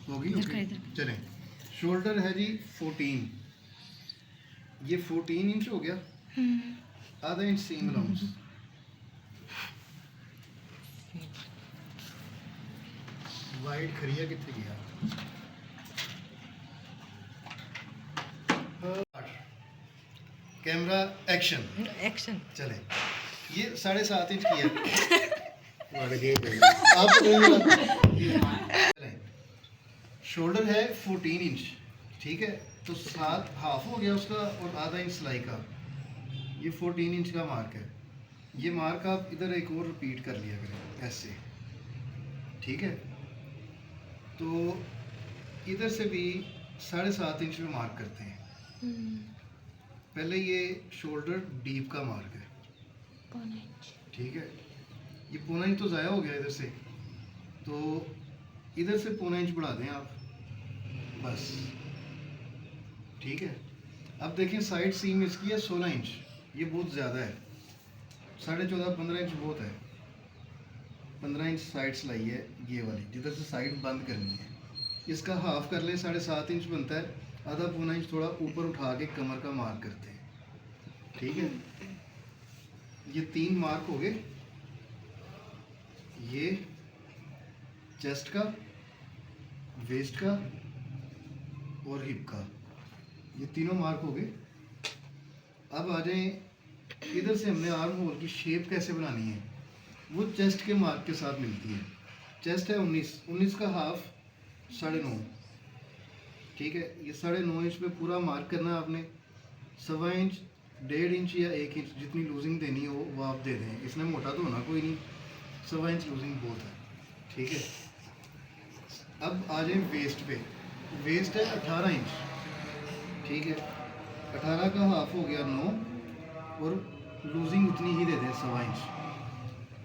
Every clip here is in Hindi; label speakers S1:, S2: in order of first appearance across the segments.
S1: होगी ओके चलें। शोल्डर है जी 14, ये 14 इंच हो गया, आधा इंच सीम अलाउंस। वाइड खरिया कितने गया? Camera action
S2: action.
S1: चले। ये 7.5 इंच की है। आप शोल्डर है 14 इंच, ठीक है, तो 7 हाफ हो गया उसका और आधा इंच सिलाई का। ये 14 इंच का मार्क है। ये मार्क आप इधर एक और रिपीट कर लिया करें ऐसे, ठीक है। तो इधर से भी 7.5 इंच में मार्क करते हैं। पहले ये शोल्डर डीप का मार्क है, ठीक है। ये पौना इंच तो ज़ाया हो गया इधर से, तो इधर से पौना इंच बढ़ा दें आप बस, ठीक है। अब देखें साइड सीम इसकी है 16 इंच, ये बहुत ज़्यादा है। 14.5-15 इंच बहुत है। 15 इंच साइड सिलाई है ये वाली, जिधर से साइड बंद करनी है। इसका हाफ कर ले 7.5 इंच बनता है, आधा पौना इंच थोड़ा ऊपर उठा के कमर का मार्क करते हैं, ठीक है। ये 3 मार्क हो गए, ये चेस्ट का, वेस्ट का और हिप का, ये तीनों मार्क हो गए। अब आ जाएं, इधर से हमने आर्म होल की शेप कैसे बनानी है, वो चेस्ट के मार्क के साथ मिलती है। चेस्ट है 19 का हाफ 9.5, ठीक है। ये 9.5 इंच पे पूरा मार्क करना है आपने। 1.25 इंच, 1.5 इंच या 1 इंच जितनी लूजिंग देनी हो वो आप दे दें। इसमें मोटा तो होना कोई नहीं, 1.25 इंच लूजिंग बहुत है, ठीक है। अब आ जाए वेस्ट पे। वेस्ट है 18 इंच, ठीक है। 18 का हाफ हो गया 9 और लूजिंग उतनी ही दे दें 1.25 इंच।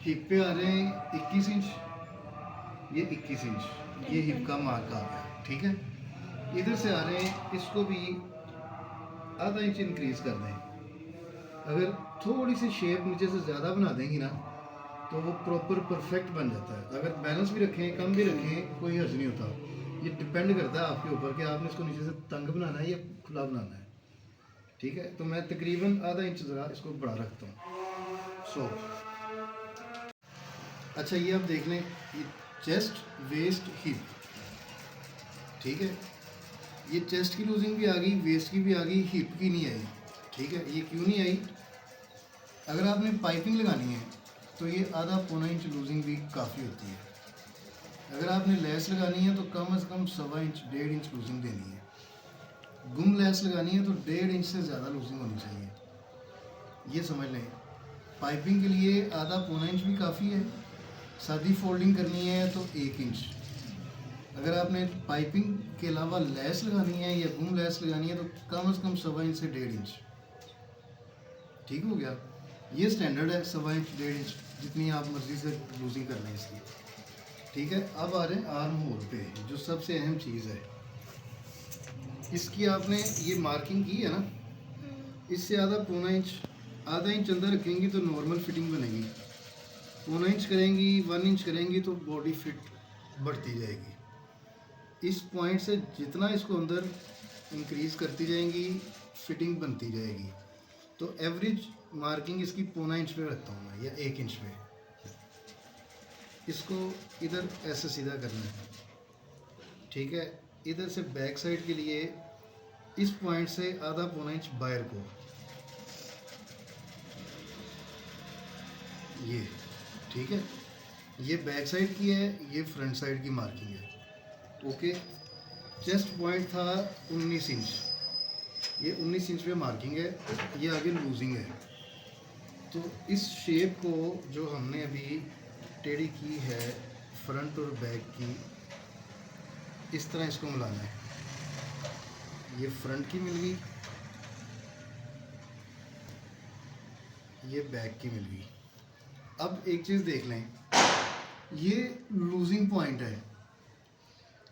S1: हिप पे आ जाए 21 इंच, ये 21 इंच, ये हिप का मार्क आ गया, ठीक है। इधर से आ रहे हैं, इसको भी आधा इंच इंक्रीज कर दें। अगर थोड़ी सी शेप नीचे से ज़्यादा बना देंगी ना तो वो प्रॉपर परफेक्ट बन जाता है। अगर बैलेंस भी रखें कम भी रखें कोई हर्ज नहीं होता। ये डिपेंड करता है आपके ऊपर कि आपने इसको नीचे से तंग बनाना है या खुला बनाना है, ठीक है। तो मैं तकरीबन आधा इंच ज़रा इसको बढ़ा रखता हूँ। सो अच्छा, ये आप देख लें, ये चेस्ट, वेस्ट, हिप, ठीक है। ये चेस्ट की लूजिंग भी आ गई, वेस्ट की भी आ गई, हिप की नहीं आई, ठीक है। ये क्यों नहीं आई? अगर आपने पाइपिंग लगानी है तो ये आधा पौना इंच लूजिंग भी काफ़ी होती है। अगर आपने लेस लगानी है तो कम से कम 1.25 इंच, 1.5 इंच लूजिंग देनी है। गुम लेस लगानी है तो 1.5 इंच से ज़्यादा लूजिंग होनी चाहिए, ये समझ लें। पाइपिंग के लिए आधा पौना इंच भी काफ़ी है। सादी फोल्डिंग करनी है तो 1 इंच। अगर आपने पाइपिंग के अलावा लेस लगानी है या गुम लेस लगानी है तो कम से कम 1.25 इंच से 1.5 इंच, ठीक हो गया। ये स्टैंडर्ड है 1.25 इंच, 1.5 इंच, जितनी आप मर्ज़ी से लूजिंग कर लें इसकी, ठीक है। अब आ रहे हैं आर्म होल पे, जो सबसे अहम चीज़ है। इसकी आपने ये मार्किंग की है ना, इससे आधा पौना इंच, आधा इंच अंदर रखेंगी तो नॉर्मल फिटिंग बनेगी। पौना इंच करेंगी, 1 इंच करेंगी तो बॉडी फिट बढ़ती जाएगी। इस पॉइंट से जितना इसको अंदर इंक्रीज़ करती जाएंगी फिटिंग बनती जाएगी। तो एवरेज मार्किंग इसकी पौना इंच पे रखता हूँ मैं, या 1 इंच पे। इसको इधर ऐसे सीधा करना है, ठीक है। इधर से बैक साइड के लिए इस पॉइंट से आधा पौना इंच बाहर को, ये ठीक है। ये बैक साइड की है, ये फ्रंट साइड की मार्किंग है, ओके। चेस्ट पॉइंट था 19 इंच, ये 19 इंच पे मार्किंग है, ये आगे लूजिंग है। तो इस शेप को जो हमने अभी टेढ़ी की है फ्रंट और बैक की, इस तरह इसको मिलाना है। ये फ्रंट की मिल गई, ये बैक की मिल गई। अब एक चीज़ देख लें, ये लूजिंग पॉइंट है।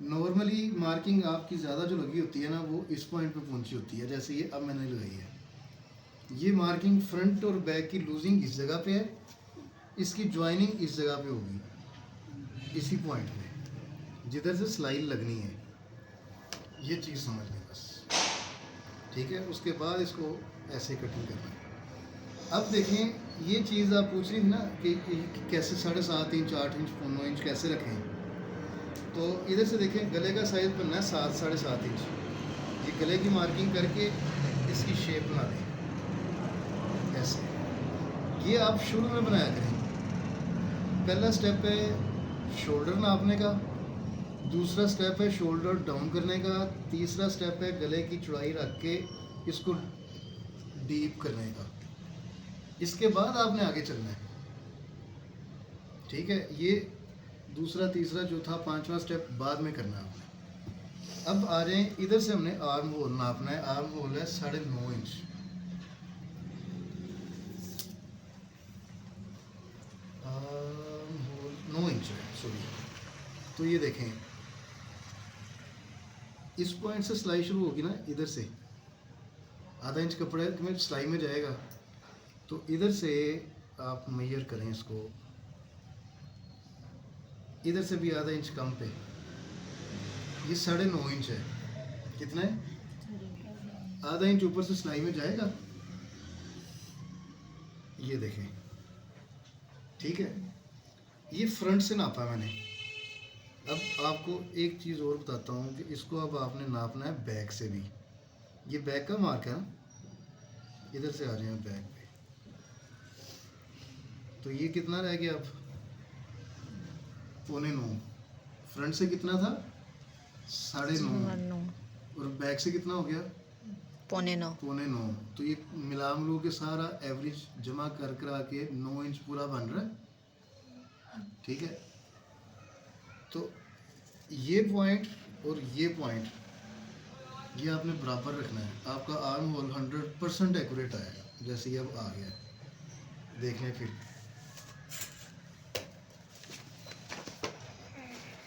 S1: नॉर्मली मार्किंग आपकी ज़्यादा जो लगी होती है ना वो इस पॉइंट पे पहुंची होती है, जैसे ये अब मैंने लगाई है। ये मार्किंग फ्रंट और बैक की लूजिंग इस जगह पे है, इसकी ज्वाइनिंग इस जगह पे होगी, इसी पॉइंट पे। जिधर से सिलाई लगनी है, ये चीज़ समझ लें बस, ठीक है। उसके बाद इसको ऐसे कटिंग करना है। अब देखें, ये चीज़ आप पूछ रही थी ना कि कैसे 7.5 इंच, 8 इंच, 9 इंच कैसे रखें। तो इधर से देखें, गले का साइज़ बनना है 7, 7.5 इंच। ये गले की मार्किंग करके इसकी शेप बना दें ऐसे। ये आप शुरू में बनाया करें। पहला स्टेप है शोल्डर नापने का, दूसरा स्टेप है शोल्डर डाउन करने का, तीसरा स्टेप है गले की चौड़ाई रख के इसको डीप करने का। इसके बाद आपने आगे चलना है, ठीक है। ये दूसरा, तीसरा, चौथा, पांचवा स्टेप बाद में करना है आपने। अब आ रहे हैं इधर से, हमने आर्म होल नापना है। आर्म होल है 9.5 इंच। आर्म होल 9 इंच है, सॉरी। तो ये देखें, इस पॉइंट से सिलाई शुरू होगी ना, इधर से आधा इंच कपड़े में सिलाई में जाएगा, तो इधर से आप मेजर करें इसको, इधर से भी आधा इंच कम पे। ये 9.5 इंच है। कितना है? आधा इंच ऊपर से सिलाई में जाएगा, ये देखें, ठीक है। ये फ्रंट से नापा मैंने। अब आपको एक चीज़ और बताता हूँ कि इसको अब आपने नापना है बैक से भी। ये बैक का मार्क है ना, इधर से आ रहे हैं बैक पे। तो ये कितना रह गया अब? 8.25। फ्रंट से कितना था? 9.5। और बैक से कितना हो गया?
S2: 9.25।
S1: 9.25। तो ये मिला मिलू के सारा एवरेज जमा कर करा के 9 इंच पूरा बन रहा है, ठीक है। तो ये पॉइंट और ये पॉइंट, ये आपने बराबर रखना है। आपका आर्म होल 100% एक्यूरेट आएगा। जैसे ये अब आ गया, देख लें। फिर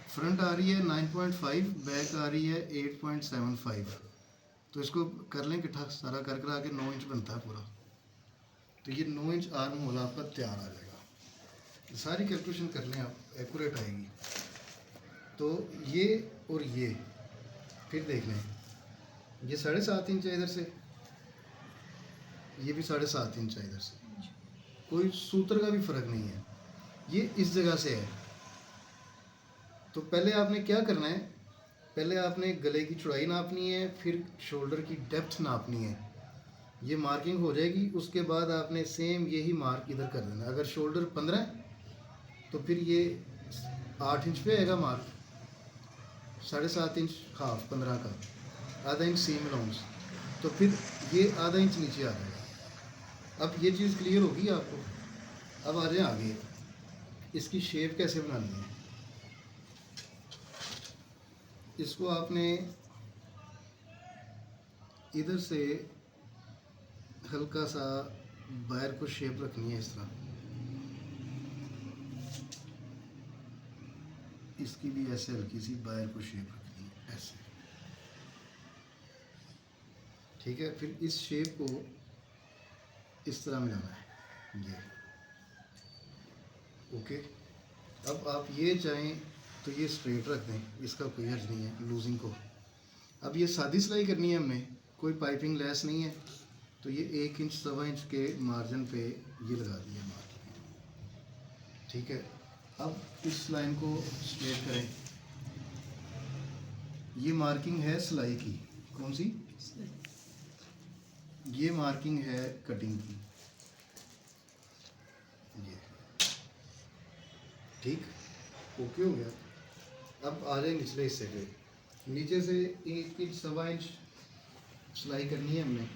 S1: फ्रंट आ रही है 9.5, बैक आ रही है 8.75। तो इसको कर लें इकट्ठा सारा कर करा के 9 इंच बनता है पूरा। तो ये 9 इंच आर्म होल आपका तैयार आ जाएगा। सारी कैलकुलेशन कर लें आप, एक्यूरेट आएगी। तो ये और ये फिर देख लें, ये 7.5 इंच है इधर से, ये भी 7.5 इंच है इधर से। कोई सूत्र का भी फ़र्क नहीं है, ये इस जगह से है। तो पहले आपने क्या करना है, पहले आपने गले की चौड़ाई नापनी है, फिर शोल्डर की डेप्थ नापनी है। ये मार्किंग हो जाएगी, उसके बाद आपने सेम यही मार्क इधर कर देना। अगर शोल्डर 15 है तो फिर ये 8 इंच पे आएगा मार्क। 7.5 इंच हाफ 15 का, आधा इंच सीम अलाउंस, तो फिर ये आधा इंच नीचे आ जाएगा। अब ये चीज़ क्लियर होगी आपको। अब आ जाए आगे, इसकी शेप कैसे बनानी है। इसको आपने इधर से हल्का सा बाहर को शेप रखनी है, इस तरह। इसकी भी ऐसे हल्की सी बाहर को शेप रखनी है, ऐसे, ठीक है। फिर इस शेप को इस तरह मिलाना है, ये ओके। अब आप ये चाहें तो ये स्ट्रेट रख दें, इसका कोई हर्ज नहीं है लूजिंग को। अब ये सादी सिलाई करनी है हमने, कोई पाइपिंग लेस नहीं है, तो ये 1 इंच 1.25 इंच के मार्जिन पे ये लगा दिया मार्किंग, ठीक है। अब इस लाइन को स्ट्रेट करें। ये मार्किंग है सिलाई की, कौन सी? ये मार्किंग है कटिंग की, ये, ठीक, ओके हो गया। अब आ जाए निचले हिस्से पे। नीचे से 1 इंच 1.25 इंच सिलाई करनी है हमने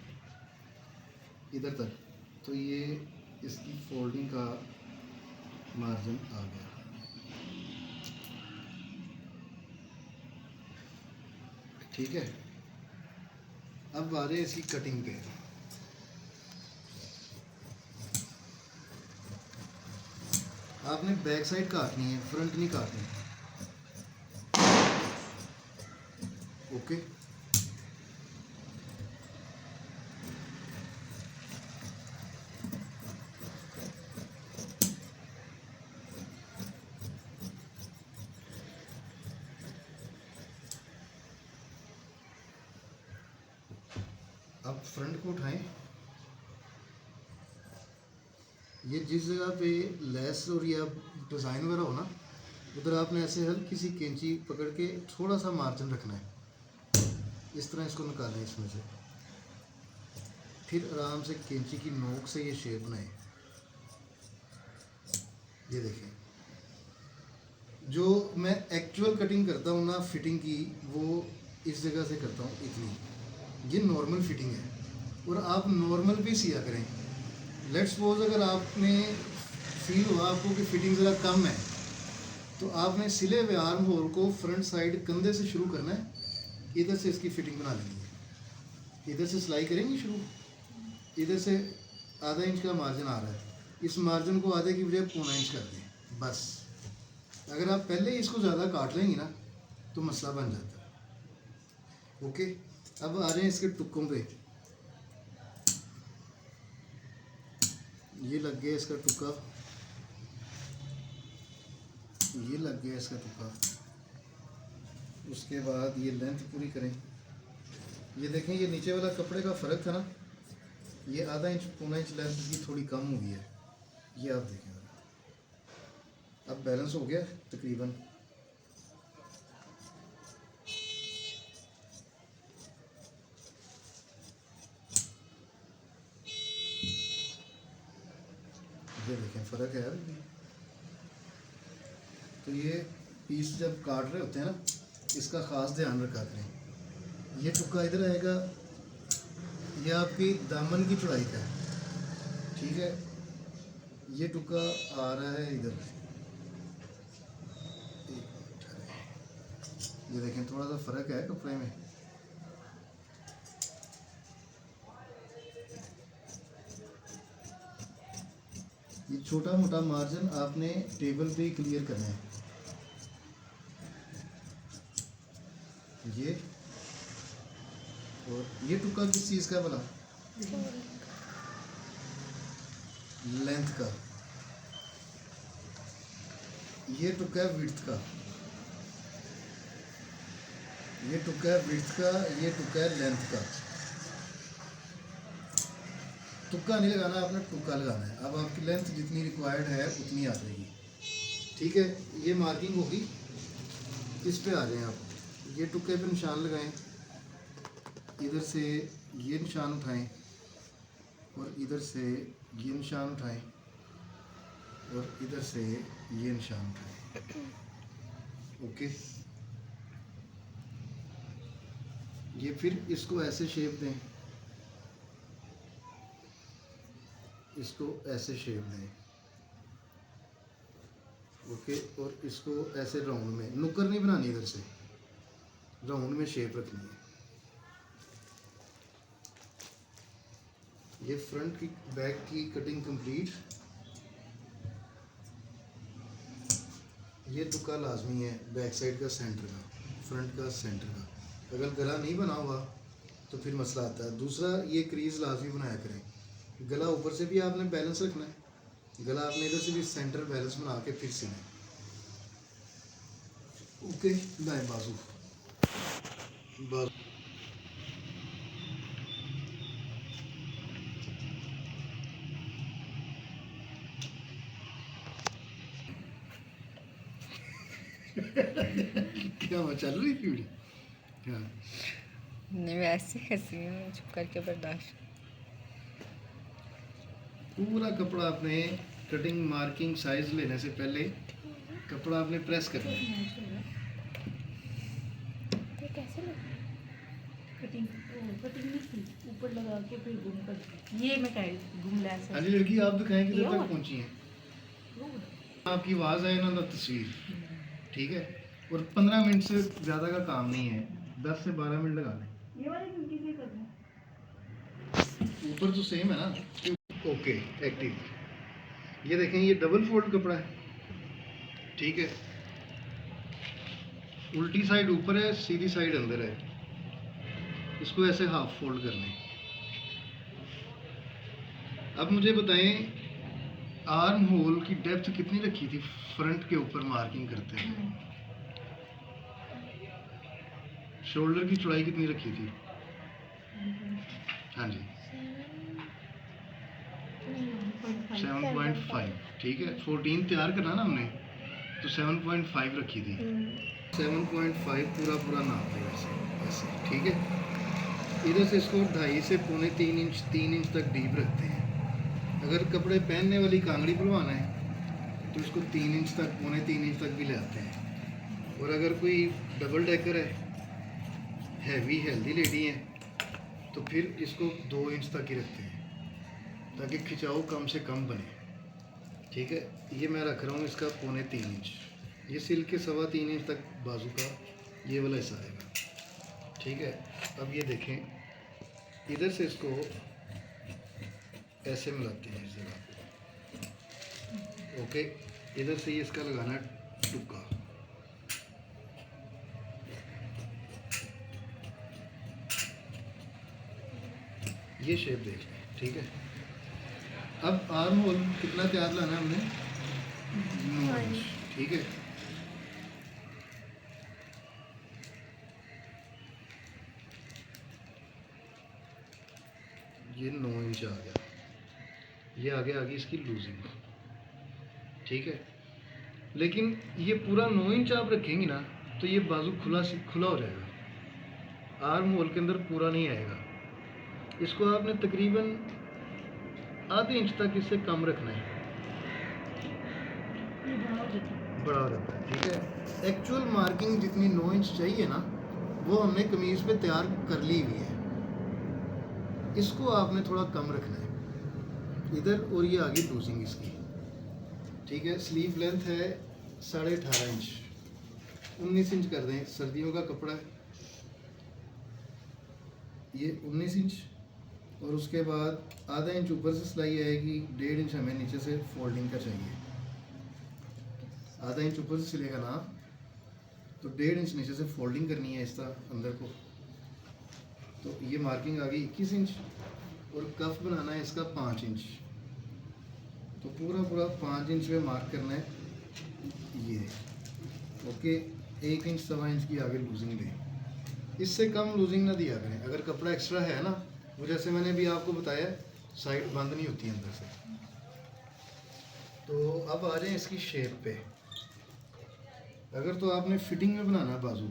S1: इधर तक, तो ये इसकी फोल्डिंग का मार्जिन आ गया, ठीक है। अब आ रहे हैं इसकी कटिंग पे। आपने बैक साइड काटनी है, फ्रंट नहीं काटनी, ओके। अब फ्रंट को उठाएं, ये जिस जगह पे लेस और या डिज़ाइन वगैरह हो ना, उधर आपने ऐसे हल्की सी कैंची पकड़ के थोड़ा सा मार्जिन रखना है, इस तरह इसको निकालें इसमें से, फिर आराम से कैंची की नोक से ये शेप बनाएं। ये देखें, जो मैं एक्चुअल कटिंग करता हूँ ना फिटिंग की, वो इस जगह से करता हूँ इतनी, ये नॉर्मल फिटिंग है। और आप नॉर्मल भी सिया करें। लेट्स सपोज अगर आपने फील हुआ आपको कि फिटिंग ज़रा कम है, तो आपने सिले हुए आर्म होल को फ्रंट साइड कंधे से शुरू करना है, इधर से इसकी फिटिंग बना लेनी है। इधर से सिलाई करेंगे शुरू, इधर से आधा इंच का मार्जिन आ रहा है, इस मार्जिन को आधे की बजाय पौना इंच कर दें बस। अगर आप पहले ही इसको ज़्यादा काट लेंगे ना तो मसला बन जाता है। ओके, अब आ जाए इसके टुक्कों पे। ये लग गया इसका टुक्का, ये लग गया इसका टुक्का। उसके बाद ये लेंथ पूरी करें। ये देखें, ये नीचे वाला कपड़े का फ़र्क था ना, ये आधा इंच पौना इंच लेंथ की थोड़ी कम हो गई है। ये आप देखें, अब बैलेंस हो गया तकरीबन। ये देखें फ़र्क है अभी। तो ये पीस जब काट रहे होते हैं ना, इसका ख़ास ध्यान रखा करें। ये टुक्का इधर आएगा, ये आपकी दामन की चौड़ाई का है, ठीक है। ये टुक्का आ रहा है इधर, ये देखें थोड़ा सा फ़र्क है कपड़े में। ये छोटा मोटा मार्जिन आपने टेबल पे ही क्लियर करना है। ये और ये टुक्का किस चीज़ का भला? लेंथ का। ये टुक्का है विड्थ का, ये टुक्का है विड्थ का, ये टुक्का है लेंथ का। तुक्का नहीं लगाना, आपने टुक्का लगाना है। अब आपकी लेंथ जितनी रिक्वायर्ड है उतनी आ जाएगी, ठीक है। ये मार्किंग होगी, इस पे आ जाएं आप। ये टुक्के पे निशान लगाएं, इधर से ये निशान उठाएं और इधर से ये निशान उठाएं और इधर से ये निशान उठाएं। ओके, ये फिर इसको ऐसे शेप दें, इसको ऐसे शेप दें, ओके। और इसको ऐसे राउंड में, नुक्कर नहीं बनानी, इधर से राउंड में शेप रखनी है। ये फ्रंट की बैक की कटिंग कंप्लीट। ये टुक्का लाजमी है बैक साइड का सेंटर का, फ्रंट का सेंटर का। अगर गला नहीं बना हुआ तो फिर मसला आता है। दूसरा, ये क्रीज लाजमी बनाया करें। गला ऊपर से भी आपने बैलेंस रखना है, गला आपने इधर से भी सेंटर बैलेंस बना के फिर सीना है। ओके, दाएं बाजू बाजू क्या हुआ, चल रही थी? हाँ,
S2: नहीं वैसे हंसी हूँ, चुप करके बर्दाश्त।
S1: पूरा कपड़ा आपने कटिंग मार्किंग साइज लेने से पहले कपड़ा आपने प्रेस करना है।
S3: कटिंग नहीं की, ऊपर लगा के फिर घूम कर, ये मैं कह रही घूम ला
S1: हाँ जी लड़की, आप दिखाएं किधर तक पहुंची हैं। आपकी आवाज़ आए ना तस्वीर, ठीक है। और 15 मिनट से ज़्यादा का काम नहीं है, 10 से 12 मिनट लगा लें।
S3: ये वाली ड्यूटी से करना है।
S1: ऊपर तो सेम है ना। Okay, active. ये देखें, ये डबल फोल्ड कपड़ा है, ठीक है। उल्टी साइड ऊपर है, सीधी साइड अंदर है। इसको ऐसे हाफ फोल्ड कर लें। अब मुझे बताएं, आर्म होल की डेप्थ कितनी रखी थी फ्रंट के ऊपर मार्किंग करते हैं? शोल्डर की चौड़ाई कितनी रखी थी? हाँ जी
S3: 7.5
S1: 7.5 ठीक है। 14 तैयार करना ना हमने, तो 7.5 रखी थी। 7.5 पूरा पूरा नाप है ऐसे ऐसे, ठीक है। इधर से इसको 2.5 से 2.25 इंच 3 इंच तक डीप रखते हैं। अगर कपड़े पहनने वाली कांगड़ी बुलवाना है तो इसको 3 इंच तक 2.25 इंच तक भी ले आते हैं। और अगर कोई डबल डेकर है, हैवी हेल्दी लेडी है, तो फिर इसको 2 इंच तक ही रखते हैं ताकि खिंचाव कम से कम बने, ठीक है। ये मैं रख रहा हूँ इसका 2.25 इंच। ये सिल के 3.25 इंच तक बाजू का ये वाला हिस्सा आएगा, ठीक है। अब ये देखें, इधर से इसको ऐसे मिलाते हैं इस जगह पे, ओके। इधर से ये इसका लगाना है टुक्का, ये शेप देख लें, ठीक है। अब आर्म होल कितना तैयार लाना है हमने, 9 इंच, ठीक है। ये 9 इंच आ गया, ये आगे आ गई इसकी लूजिंग, ठीक है। लेकिन ये पूरा 9 इंच आप रखेंगे ना तो ये बाजू खुला खुला हो जाएगा, आर्म होल के अंदर पूरा नहीं आएगा। इसको आपने तकरीबन आधे इंच तक इससे कम रखना है,
S3: ये बड़ा हो जाता है।
S1: बड़ा हो जाता है, ठीक है। एक्चुअल मार्किंग जितनी 9 इंच चाहिए ना वो हमने कमीज पे तैयार कर ली हुई है, इसको आपने थोड़ा कम रखना है इधर। और ये आगे लूजिंग इसकी, ठीक है। स्लीव लेंथ है 18.5 इंच, 19 इंच कर दें, सर्दियों का कपड़ा है ये 19 इंच। और उसके बाद आधा इंच ऊपर से सिलाई आएगी, 1.5 इंच हमें नीचे से फोल्डिंग का चाहिए। आधा इंच ऊपर से सिलेगा ना तो 1.5 इंच नीचे से फोल्डिंग करनी है इस तरह अंदर को, तो ये मार्किंग आ गई 21 इंच। और कफ बनाना है इसका 5 इंच, तो पूरा पूरा 5 इंच में मार्क करना है ये, ओके। 1 इंच 1.25 इंच की आगे लूजिंग दें, इससे कम लूजिंग ना दिया करें। अगर कपड़ा एक्स्ट्रा है ना, वो जैसे मैंने भी आपको बताया साइड बंद नहीं होती अंदर से। तो अब आ जाए इसकी शेप पे। अगर तो आपने फिटिंग में बनाना है बाजू,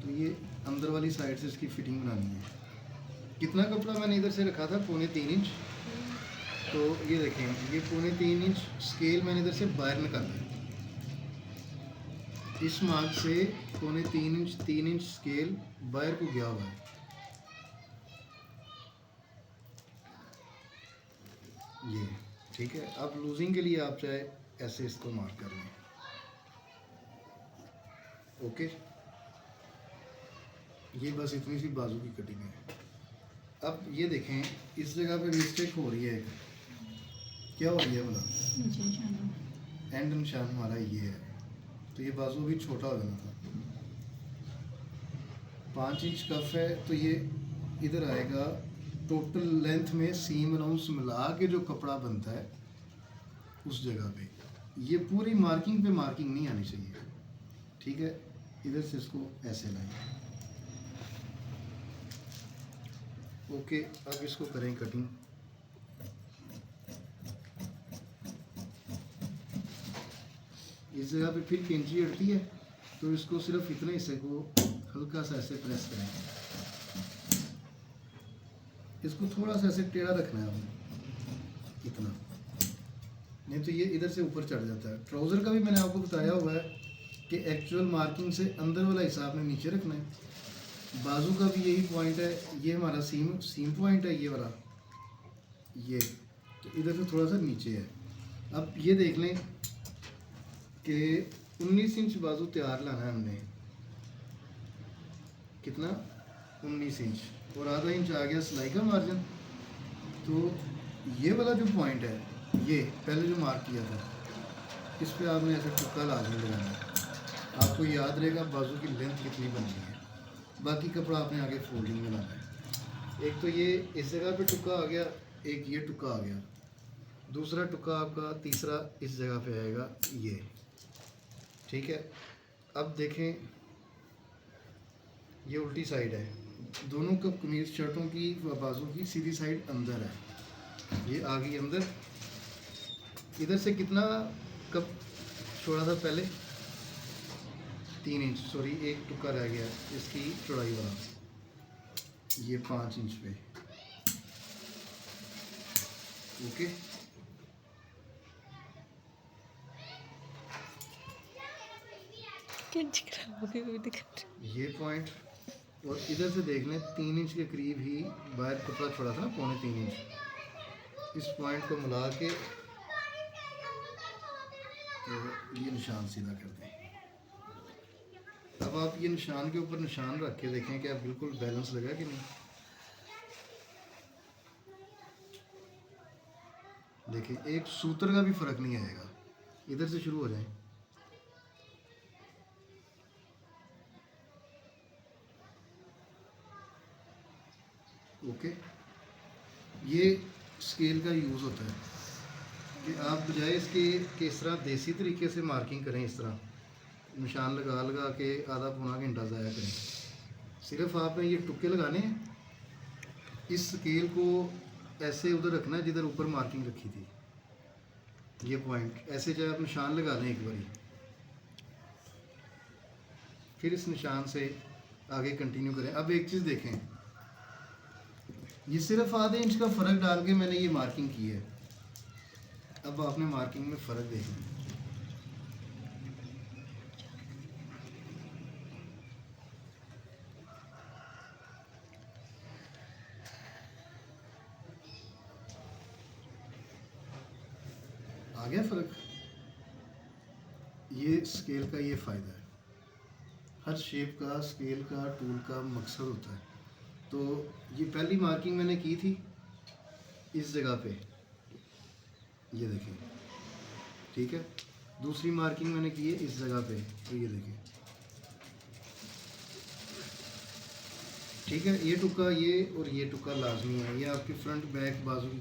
S1: तो ये अंदर वाली साइड से इसकी फिटिंग बनानी है। कितना कपड़ा मैंने इधर से रखा था, 2.25 इंच, तो ये देखें ये 2.25 इंच स्केल मैंने इधर से बाहर निकाला है। इस मार्क से 2.25 इंच 3 इंच स्केल बाहर को गया हुआ है, ये ठीक है। अब लूजिंग के लिए आप चाहे ऐसे इसको मार्क कर लें, ओके। ये बस इतनी सी बाजू की कटिंग है। अब ये देखें इस जगह पे मिस्टेक हो रही है, क्या हो रही है बोला,
S3: नीचे निशान है।
S1: एंड निशान हमारा ये है, तो ये बाजू भी छोटा हो जाना था। 5 इंच कफ है तो ये इधर आएगा। टोटल लेंथ में सीम अलाउंस मिला के जो कपड़ा बनता है उस जगह पे, ये पूरी मार्किंग पे मार्किंग नहीं आनी चाहिए, ठीक है। इधर से इसको ऐसे लाएं, ओके। अब इसको करें कटिंग। इस जगह पे फिर कैंची अड़ती है तो इसको सिर्फ इतने हिस्से को हल्का सा ऐसे प्रेस करें, इसको थोड़ा सा ऐसे टेढ़ा रखना है हमें, इतना नहीं तो ये इधर से ऊपर चढ़ जाता है। ट्राउज़र का भी मैंने आपको बताया हुआ है कि एक्चुअल मार्किंग से अंदर वाला हिस्सा आपने नीचे रखना है। बाजू का भी यही पॉइंट है, ये हमारा सीम पॉइंट है ये वाला, ये तो इधर से थोड़ा सा नीचे है। अब ये देख लें कि 19 इंच बाजू तैयार लाना है हमने, कितना 19 इंच, और आधा इंच आ गया सिलाई का मार्जिन। तो ये वाला जो पॉइंट है, ये पहले जो मार्क किया था, इस पे आपने ऐसे टुक्का लाजमी लगाना है। आपको याद रहेगा बाजू की लेंथ कितनी बननी है। बाकी कपड़ा आपने आगे फोल्डिंग में लाना है। एक तो ये इस जगह पे टुक्का आ गया, एक ये टुक्का आ गया, दूसरा टुक्का आपका तीसरा इस जगह पे आएगा ये, ठीक है। अब देखें ये उल्टी साइड है, दोनों कप कमीज शर्टों की बाजू की सीधी साइड अंदर है, ये आ गई अंदर। इधर से कितना कप छोड़ा था पहले? 3 इंच, सॉरी एक टुक्का रह गया इसकी चौड़ाई वाला, ये 5 इंच पे। ओके, ये पॉइंट, और इधर से देख लें 3 इंच के करीब ही बाहर कपड़ा छोड़ा था ना, 2.25 इंच। इस पॉइंट को मिला के तो ये निशान सीधा कर दें। अब आप ये निशान के ऊपर निशान रख के देखें कि आप बिल्कुल बैलेंस लगा कि नहीं। देखिए एक सूत्र का भी फर्क नहीं आएगा। इधर से शुरू हो जाए, ओके। ये स्केल का यूज़ होता है कि आप बजाय इसके कि इस तरह देसी तरीके से मार्किंग करें, इस तरह निशान लगा लगा के आधा पौना घंटा ज़ाया करें। सिर्फ आपने ये टुक्के लगाने हैं, इस स्केल को ऐसे उधर रखना है जिधर ऊपर मार्किंग रखी थी, ये पॉइंट ऐसे चाहे आप निशान लगा लें एक बारी, फिर इस निशान से आगे कंटिन्यू करें। अब एक चीज़ देखें, ये सिर्फ आधे इंच का फ़र्क डाल के मैंने ये मार्किंग की है। अब आपने मार्किंग में फ़र्क देखना, आ गया फ़र्क। ये स्केल का ये फ़ायदा है, हर शेप का स्केल का टूल का मकसद होता है। तो ये पहली मार्किंग मैंने की थी इस जगह पे, ये देखिए, ठीक है। दूसरी मार्किंग मैंने की है इस जगह पे, तो ये देखिए, ठीक है। ये टुक्का ये और ये टुक्का लाजमी है, ये आपके फ्रंट बैक बाजू की